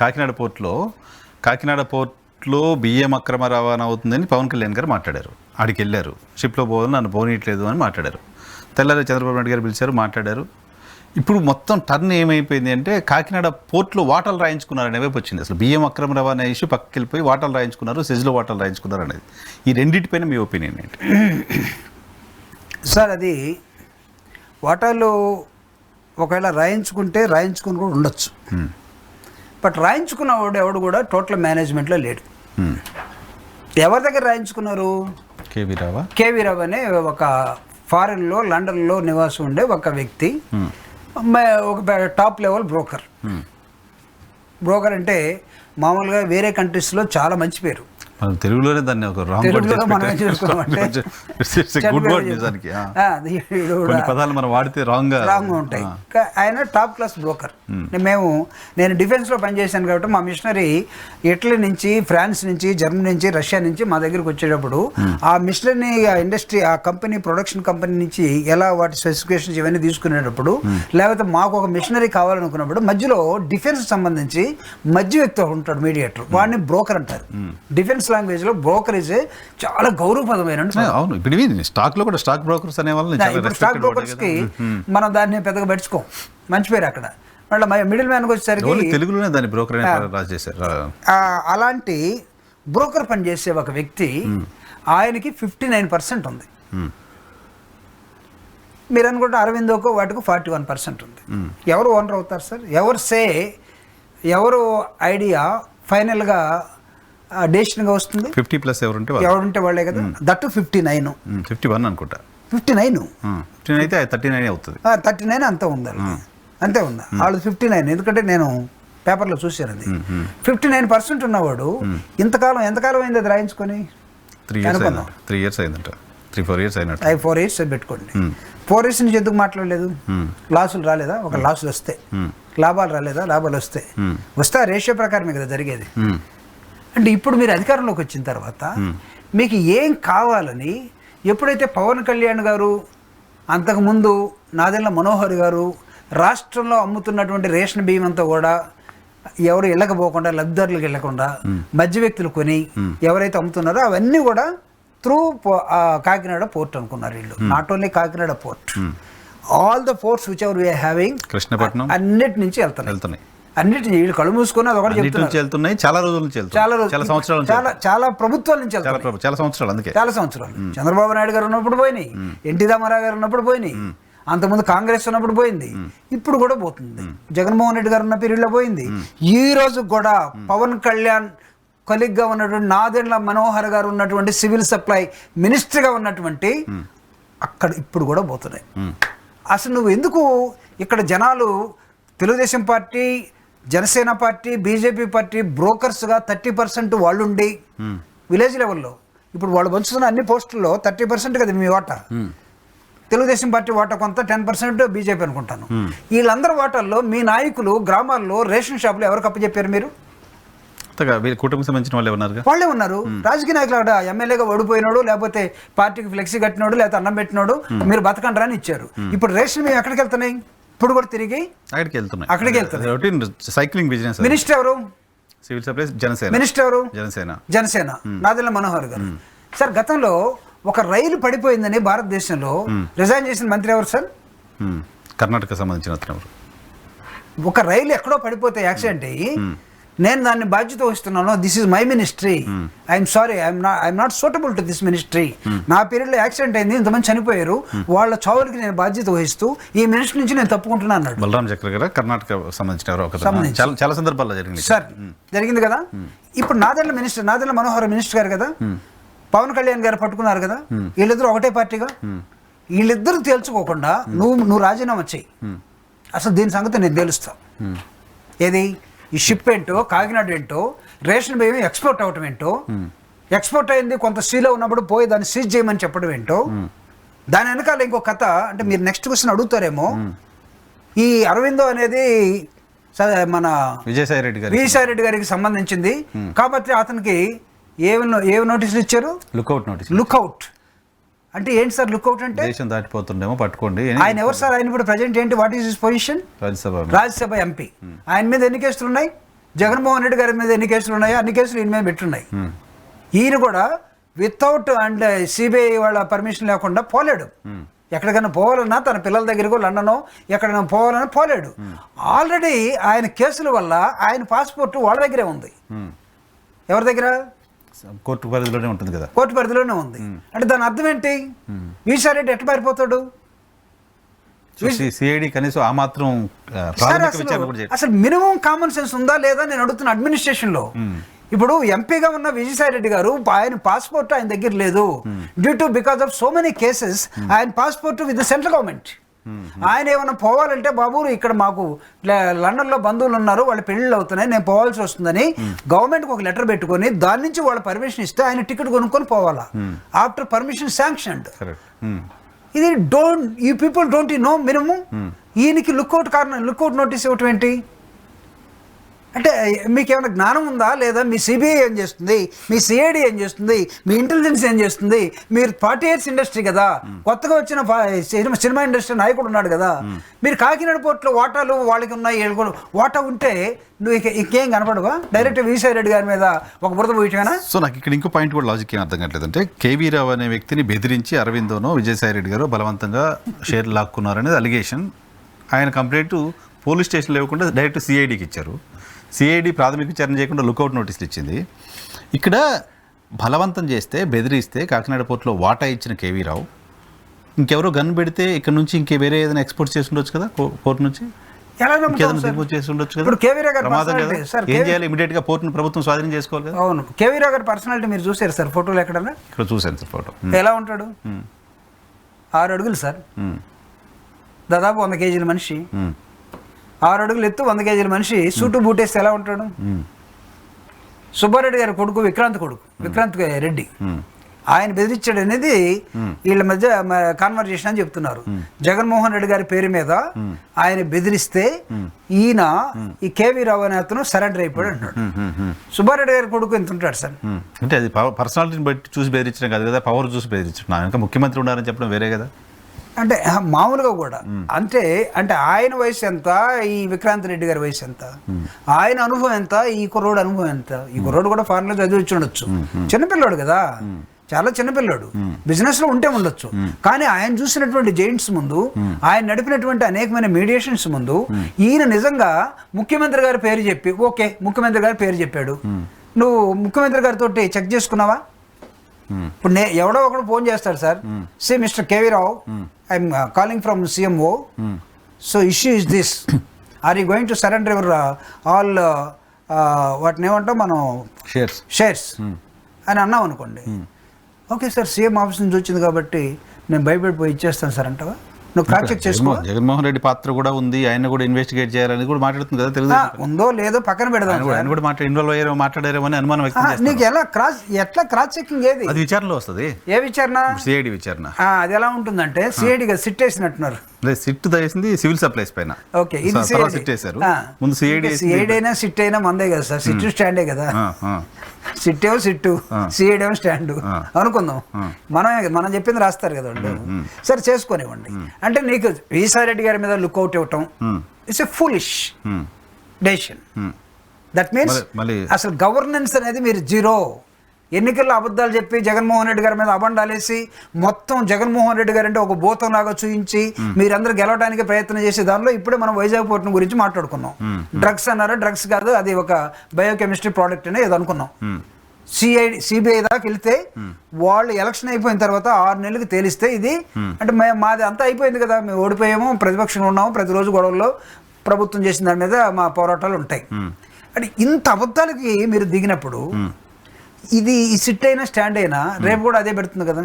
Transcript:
కాకినాడ పోర్ట్లో బియ్యం అక్రమ రవాణా అవుతుందని పవన్ కళ్యాణ్ గారు మాట్లాడారు. ఆడికి వెళ్ళారు, షిప్లో పోవాలి నన్ను పోనీయట్లేదు అని మాట్లాడారు. తెల్లారి చంద్రబాబు నాయుడు గారు పిలిచారు, మాట్లాడారు. ఇప్పుడు మొత్తం టర్న్ ఏమైపోయింది అంటే కాకినాడ పోర్ట్లో వాటలు రాయించుకున్నారనే వైపు వచ్చింది. అసలు బియ్యం అక్రమ రవాణా ఇష్యూ పక్కకి వెళ్ళిపోయి వాటలు రాయించుకున్నారు, సెజ్లో వాటలు రాయించుకున్నారు అనేది. ఈ రెండింటిపైన మీ ఒపీనియన్ ఏంటి సార్? అది వాటాలు ఒకవేళ రాయించుకుని కూడా ఉండొచ్చు. బట్ రాయించుకున్నవాడు ఎవడు కూడా టోటల్ మేనేజ్మెంట్లో లేడు. ఎవరి దగ్గర రాయించుకున్నారు? కేవీ రావు అనే ఒక ఫారెన్లో లండన్లో నివాసం ఉండే ఒక వ్యక్తి, ఒక టాప్ లెవెల్ బ్రోకర్ అంటే మామూలుగా వేరే కంట్రీస్లో చాలా మంచి పేరు. తెలుగులోనే దాన్ని ఒక తెలుగులో మనమే చేసుకున్నామంటే పదాలు మనం వాడితే రాంగ్ ఉంటాయి. ఆయన టాప్ క్లాస్ బ్రోకర్. నేను డిఫెన్స్లో పనిచేశాను కాబట్టి మా మిషనరీ ఇటలీ నుంచి, ఫ్రాన్స్ నుంచి, జర్మనీ నుంచి, రష్యా నుంచి మా దగ్గరికి వచ్చేటప్పుడు ఆ మిషనరీ ఇండస్ట్రీ, ఆ కంపెనీ, ప్రొడక్షన్ కంపెనీ నుంచి ఎలా వాటి స్పెసిఫికేషన్స్ ఇవన్నీ తీసుకునేటప్పుడు, లేకపోతే మాకు ఒక మిషనరీ కావాలనుకున్నప్పుడు మధ్యలో డిఫెన్స్ సంబంధించి మధ్య వ్యక్తి ఉంటాడు, మీడియేటర్. వాడిని బ్రోకర్ అంటారు. డిఫెన్స్ లాంగ్వేజ్ లో బ్రోకరేజ్ చాలా గౌరవప్రదమైన. అవును, ఇప్పుడు స్టాక్ లో కూడా స్టాక్ బ్రోకర్స్ అనే వాళ్ళు, స్టాక్ బ్రోకర్స్ కి మనం దాన్ని పెద్దగా పెట్టుకోం, మంచి పేరు అక్కడ. మళ్ళీ మిడిల్ మ్యాన్ వచ్చేసరికి తెలుగులోనే దాన్ని బ్రోకర్ రాసేసారు. అలాంటి బ్రోకర్ పని చేసే ఒక వ్యక్తి, ఆయనకి 59% ఉంది. మీరు అనుకుంటే అరవిందోకో వాటికి 41% ఉంది. ఎవరు ఓనర్ అవుతారు సార్? ఎవరు ఐడియా ఫైనల్గా డెసిషన్గా వస్తుంది? 50+ ఎవరుంటే వాళ్ళే కదా. దట్టు 51 అనుకుంటా. 59 అయితే 39 అవుతుంది. 39 అంతే ఉందా? వాళ్ళు 59. ఎందుకంటే నేను పేపర్లో చూశాను అది. 59% ఉన్నవాడు ఎంతకాలం అయింది అది రాయించుకొని? 3 years అయిందంట. 3-4 years అయినట్టు. 4 years పెట్టుకోండి. 4 years నుంచి ఎందుకు మాట్లాడలేదు? లాసులు రాలేదా? ఒక లాసులు వస్తే లాభాలు రాలేదా? లాభాలు వస్తే ఆ రేషియో ప్రకారమే కదా జరిగేది. అంటే ఇప్పుడు మీరు అధికారంలోకి వచ్చిన తర్వాత మీకు ఏం కావాలని, ఎప్పుడైతే పవన్ కళ్యాణ్ గారు, అంతకుముందు నాదెండ్ల మనోహర్ గారు రాష్ట్రంలో అమ్ముతున్నటువంటి రేషన్ బియ్యం అంతా కూడా ఎవరు వెళ్ళకపోకుండా, లబ్ధిదారులకు వెళ్ళకుండా మధ్య వ్యక్తులు కొని ఎవరైతే అమ్ముతున్నారో అవన్నీ కూడా త్రూ కాకినాడ పోర్ట్ అనుకున్నారు వీళ్ళు. Not only Kakinada port, all the ports which ever we are having, Krishnapatnam అన్నిటి నుంచి వెళ్తున్నాయి. అన్నిటి వీళ్ళు కళ్ళు మూసుకొని అదొకటి చెప్తున్నారు. చాలా రోజుల నుంచి, చాలా ప్రభుత్వాల నుంచి చాలా సంవత్సరాలు. చంద్రబాబు నాయుడు గారు ఉన్నప్పుడు పోయినాయి, ఎన్టీ రామారావు గారు ఉన్నప్పుడు పోయినాయి, అంతకుముందు కాంగ్రెస్ ఉన్నప్పుడు పోయింది, ఇప్పుడు కూడా పోతుంది. జగన్మోహన్ రెడ్డి గారు ఉన్న పీరియడ్లో పోయింది. ఈ రోజు కూడా పవన్ కళ్యాణ్ కొలిగ్గా ఉన్నటువంటి నాదెండ్ల మనోహర్ గారు ఉన్నటువంటి సివిల్ సప్లై మినిస్టర్గా ఉన్నటువంటి అక్కడ ఇప్పుడు కూడా పోతున్నాయి. అసలు నువ్వు ఎందుకు ఇక్కడ జనాలు Telugu Desam party, Janasena party, BJP party బ్రోకర్స్గా 30% వాళ్ళు ఉండి విలేజ్ లెవెల్లో ఇప్పుడు వాళ్ళు పంచుతున్న అన్ని పోస్టుల్లో 30% కదా మీ వాటా. తెలుగుదేశం పార్టీ వాటా కొంత, 10% బీజేపీ అనుకుంటాను. వీళ్ళందరి వాటాల్లో మీ నాయకులు గ్రామాల్లో రేషన్ షాపులు ఎవరికి అప్పచెప్పారు మీరు? కుటుంబం సంబంధించిన వాళ్ళే ఉన్నారు. రాజకీయ నాయకులు అక్కడ ఎమ్మెల్యేగా ఓడిపోయినాడు, లేకపోతే పార్టీకి ఫ్లెక్సీ కట్టినాడు, లేకపోతే అన్నం పెట్టినాడు, మీరు బతకండి అని ఇచ్చారు. ఇప్పుడు రేషన్ మేము ఎక్కడికి వెళ్తున్నాయి? ఇప్పుడు కూడా తిరిగి అక్కడికి వెళ్తున్నాయి. Cycling business. మినిస్టర్ ఎవరు? Civil supplies Janasena. మినిస్టర్ ఎవరు? జనసేన. నాదెండ్ల మనోహర్ గారు. సార్, గతంలో ఒక రైలు పడిపోయిందని భారతదేశంలో రిజైన్ చేసిన మంత్రి ఎవరు సార్? కర్ణాటక సంబంధించిన ఒక రైలు ఎక్కడో పడిపోతే యాక్సిడెంట్ అయ్యి, నేను దాన్ని బాధ్యత వహిస్తున్నాను, this is my ministry, I'm sorry, I'm not suitable to this ministry, నా పీరియడ్లో యాక్సిడెంట్ అయింది, ఇంతమంది చనిపోయారు, వాళ్ళ చావులకి నేను బాధ్యత వహిస్తూ ఈ మినిస్ట్రీ నుంచి నేను తప్పుకుంటున్నాను అన్నాడు. బలరాం చక్ర గారు కర్ణాటక సంబంధించిన చాలా సందర్భాల్లో జరిగింది సార్. జరిగింది కదా. ఇప్పుడు నాదెండ్ల మనోహర్ మినిస్టర్ గారు కదా, పవన్ కళ్యాణ్ గారు పట్టుకున్నారు కదా, వీళ్ళిద్దరూ ఒకటే పార్టీగా. వీళ్ళిద్దరూ తేల్చుకోకుండా నువ్వు రాజీనామా చెయ్యి, అసలు దీని సంగతి నేను తెలుస్తా. ఏది ఈ షిప్ ఏంటో, కాకినాడ ఏంటో, రేషన్ బియ్యం ఎక్స్పోర్ట్ అవటం ఏంటో, ఎక్స్పోర్ట్ అయింది కొంత సీలో ఉన్నప్పుడు పోయి దాన్ని సీజ్ చేయమని చెప్పడం ఏంటో, దాని వెనకాల ఇంకో కథ. అంటే మీరు నెక్స్ట్ క్వశ్చన్ అడుగుతారేమో, ఈ అరవిందో అనేది మన విజయసాయి రెడ్డి గారికి సంబంధించింది కాబట్టి అతనికి ఏమి నోటీసులు ఇచ్చారు? లుక్అవుట్. అంటే ఏంటి సార్ లుక్అవుట్ అంటే? దేశం దాటిపోతుండేమో పట్టుకోండి. ఆయన ఎవరు సార్? ఆయన ఇప్పుడు ప్రజెంట్ ఏంటి? What is his position? Rajya Sabha MP. ఆయన మీద ఎన్ని కేసులు ఉన్నాయి? జగన్మోహన్ రెడ్డి గారి మీద ఎన్ని కేసులు ఉన్నాయో అన్ని కేసులు ఈయన మీద పెట్టున్నాయి. ఈయన కూడా వితౌట్ అండ్ సిబిఐ వాళ్ళ పర్మిషన్ లేకుండా పోలేడు. ఎక్కడికైనా పోవాలన్నా తన పిల్లల దగ్గరకు లండనో ఎక్కడికైనా పోవాలన్నా పోలేడు. ఆల్రెడీ ఆయన కేసుల వల్ల ఆయన పాస్పోర్ట్ వాళ్ళ దగ్గరే ఉంది. ఎవరి దగ్గర? కోర్టు పరిధిలోనే ఉంటుంది కదా. కోర్టు పరిధిలోనే ఉంది. అంటే దాని అర్థం ఏంటి? వీసా రెడ్డి ఎట్లా పారిపోతాడు? సిఐడి కనీసం ఆ మాత్రం అసలు మినిమం కామన్ సెన్స్ ఉందా లేదా నేను అడుగుతున్న అడ్మినిస్ట్రేషన్ లో. ఇప్పుడు ఎంపీగా ఉన్న విజయసాయి రెడ్డి గారు ఆయన పాస్పోర్ట్ ఆయన దగ్గర లేదు. Due to because of so many cases ఆయన పాస్పోర్ట్ విత్ సెంట్రల్ గవర్నమెంట్. ఆయన ఏమైనా పోవాలంటే బాబు ఇక్కడ మాకు లండన్లో బంధువులు ఉన్నారు, వాళ్ళ పెళ్ళిళ్ళు అవుతున్నాయి, నేను పోవాల్సి వస్తుందని గవర్నమెంట్కి ఒక లెటర్ పెట్టుకొని దాని నుంచి వాళ్ళ పర్మిషన్ ఇస్తే ఆయన టికెట్ కొనుక్కొని పోవాలా ఆఫ్టర్ పర్మిషన్ శాంక్షన్డ్. ఇది ఈ పీపుల్ డోంట్ నో మినిమం. ఈయనకి లుక్అవుట్ నోటీస్ ఇవ్వటం ఏంటి? అంటే మీకు ఏమైనా జ్ఞానం ఉందా లేదా? మీ సిబిఐ ఏం చేస్తుంది, మీ సిఐడి ఏం చేస్తుంది, మీ ఇంటెలిజెన్స్ ఏం చేస్తుంది? మీరు 40 years ఇండస్ట్రీ కదా, కొత్తగా వచ్చిన సినిమా ఇండస్ట్రీ నాయకుడు ఉన్నాడు కదా. మీరు కాకినాడ పోర్టులో వాటాలు వాళ్ళకి ఉన్నాయి, వాటా ఉంటే నువ్వు ఇంకేం కనపడవా? డైరెక్ట్ విజయసాయి రెడ్డి గారి మీద ఒక బురద పోయినా. సో నాకు ఇక్కడ ఇంకో పాయింట్ కూడా లాజిక్ ఏం అర్థం కావట్లేదు. అంటే కేవీ రావు అనే వ్యక్తిని బెదిరించి అరవిందోనో విజయసాయి రెడ్డి గారు బలవంతంగా షేర్లు లాక్కున్నారనేది అలిగేషన్. ఆయన కంప్లైంట్ పోలీస్ స్టేషన్లో ఇవ్వకుండా డైరెక్ట్ సిఐడికి ఇచ్చారు. సిఐడి ప్రాథమిక విచారణ చేయకుండా లుకౌట్ నోటీసులు ఇచ్చింది. ఇక్కడ బలవంతం చేస్తే బెదిరిస్తే కాకినాడ పోర్టులో వాటా ఇచ్చిన కేవీ రావు ఇంకెవరో గన్ పెడితే ఇక్కడ నుంచి ఇంకే వేరే ఏదైనా ఎక్స్పోర్ట్ చేసి ఉండొచ్చు కదా, పోర్ట్ నుంచి దిగుమతి చేసి ఉండొచ్చు కదా. ప్రమాదం కదా. ఏం చేయాలి? ఇమీడియట్ గా పోర్టును ప్రభుత్వం స్వాధీనం చేసుకోవాలి కదా. అవును. కేవీ రావు గారి పర్సనాలిటీ మీరు చూసారు సార్ ఫోటోలు ఎక్కడన్నా? ఇక్కడ చూశాను సార్ ఫోటో. ఎలా ఉంటాడు? 6 అడుగులు సార్, దాదాపు 100 kgs మనిషి. 6 అడుగులు ఎత్తు, 100 kgs మనిషి. సూటు బూటేస్తే ఎలా ఉంటాడు? సుబ్బారెడ్డి గారి కొడుకు విక్రాంత్ రెడ్డి ఆయన బెదిరించాడు అనేది వీళ్ళ మధ్య కాన్వర్జేషన్ అని చెప్తున్నారు. జగన్మోహన్ రెడ్డి గారి పేరు మీద ఆయన బెదిరిస్తే ఈయన ఈ కేవీ రావు అనే అతను సరెండర్ అయిపోయాడు అంటున్నాడు. సుబ్బారెడ్డి గారి కొడుకు ఎంత ఉంటాడు సార్? అంటే అది పర్సనాలిటీని బట్టి చూసి బెదిరించడం కాదు కదా, పవర్ చూసి బెదిరించడం. ఇంకా ముఖ్యమంత్రి ఉండాలని చెప్పడం వేరే కదా. అంటే మామూలుగా కూడా అంటే ఆయన వయసు ఎంత, ఈ విక్రాంత్ రెడ్డి గారి వయసు ఎంత, ఆయన అనుభవం ఎంత, ఈ కుర్రోడు అనుభవం ఎంత? ఈ కుర్రోడు కూడా ఫారెన్ లో చదివి వచ్చి ఉండొచ్చు, చిన్నపిల్లాడు కదా, చాలా చిన్నపిల్లాడు, బిజినెస్ లో ఉంటే ఉండొచ్చు. కానీ ఆయన చూసినటువంటి జైంట్స్ ముందు, ఆయన నడిపినటువంటి అనేకమైన మీడియేషన్స్ ముందు ఈయన నిజంగా ముఖ్యమంత్రి గారి పేరు చెప్పి, ఓకే ముఖ్యమంత్రి గారి పేరు చెప్పాడు, నువ్వు ముఖ్యమంత్రి గారితో చెక్ చేసుకున్నావా? ఇప్పుడు ఎవడో ఒకడు ఫోన్ చేస్తాడు sir, see mister KV Rao, I'm calling from CMO, so issue is this, are you going to surrender your all వాటిని ఏమంటాం మనం షేర్స్ అని అన్నాం అనుకోండి. ఓకే సార్, సీఎం ఆఫీస్ నుంచి వచ్చింది కాబట్టి నేను భయపడిపోయి ఇచ్చేస్తాను సార్ అంటావా? నువ్వు క్రాస్ చెక్ చేసుకో. జగన్మోహన్ రెడ్డి పాత్ర కూడా ఉంది, ఆయన కూడా ఇన్వెస్టిగేట్ చేయాలని కూడా మాట్లాడుతుంది కదా. తెలుగు ఉందో లేదో పక్కన పెడదాం, ఆయన కూడా ఇన్వాల్వ్ అయ్యారో మాట్లాడారేమో అని అనుమానం వ్యక్తం చేస్తారు. నీకు ఎట్లా క్రాస్ చెకింగ్ ఏది? అది విచారణలో వస్తుంది. ఏ విచారణ? సిఐడి విచారణ. అది ఎలా ఉంటుందంటే సిఐడిగా సిట్ వేసినట్టున్నారు. సిట్ వేసింది సివిల్ సప్లైస్ పైన. ఓకే, ఇది సిట్ వేశారు. ముందు సిఐడి అయినా సిట్ అయినా మందే కదా సార్, సిట్ స్టాండే కదా. సిట్ సిఐడి ఏమో స్టాండ్ అనుకుందాం. మనం చెప్పింది రాస్తారు కదా వాళ్ళు. సరే చేసుకోనివ్వండి. అంటే నీకు విజయసాయి రెడ్డి గారి మీద లుక్అవుట్ ఇవ్వటం it's a foolish decision. That means అసలు గవర్నెన్స్ అనేది మీరు జీరో. ఎన్నికల్లో అబద్ధాలు చెప్పి జగన్మోహన్ రెడ్డి గారి మీద అబండాలేసి మొత్తం జగన్మోహన్ రెడ్డి గారు అంటే ఒక భూతం లాగా చూపించి మీరందరూ గెలవడానికి ప్రయత్నం చేసే దానిలో ఇప్పుడే మనం వైజాగ్ పోర్ట్ గురించి మాట్లాడుకున్నాం. డ్రగ్స్ అన్నారు, డ్రగ్స్ కాదు, అది ఒక బయోకెమిస్ట్రీ ప్రోడక్ట్ అనే ఏదో అనుకున్నాం. సిబిఐ దాకా వెళ్తే వాళ్ళు ఎలక్షన్ అయిపోయిన తర్వాత 6 నెలలకు తేలిస్తే ఇది అంటే మాది అంతా అయిపోయింది కదా, మేము ఓడిపోయాము, ప్రతిపక్షంలో ఉన్నాము, ప్రతిరోజు గొడవల్లో ప్రభుత్వం చేసిన దాని మీద మా పోరాటాలు ఉంటాయి. అంటే ఇంత అబద్ధాలకి మీరు దిగినప్పుడు ఇది ఈ సిట్ అయినా స్టాండ్ అయినా రేపు కూడా అదే పెడుతుంది కదా.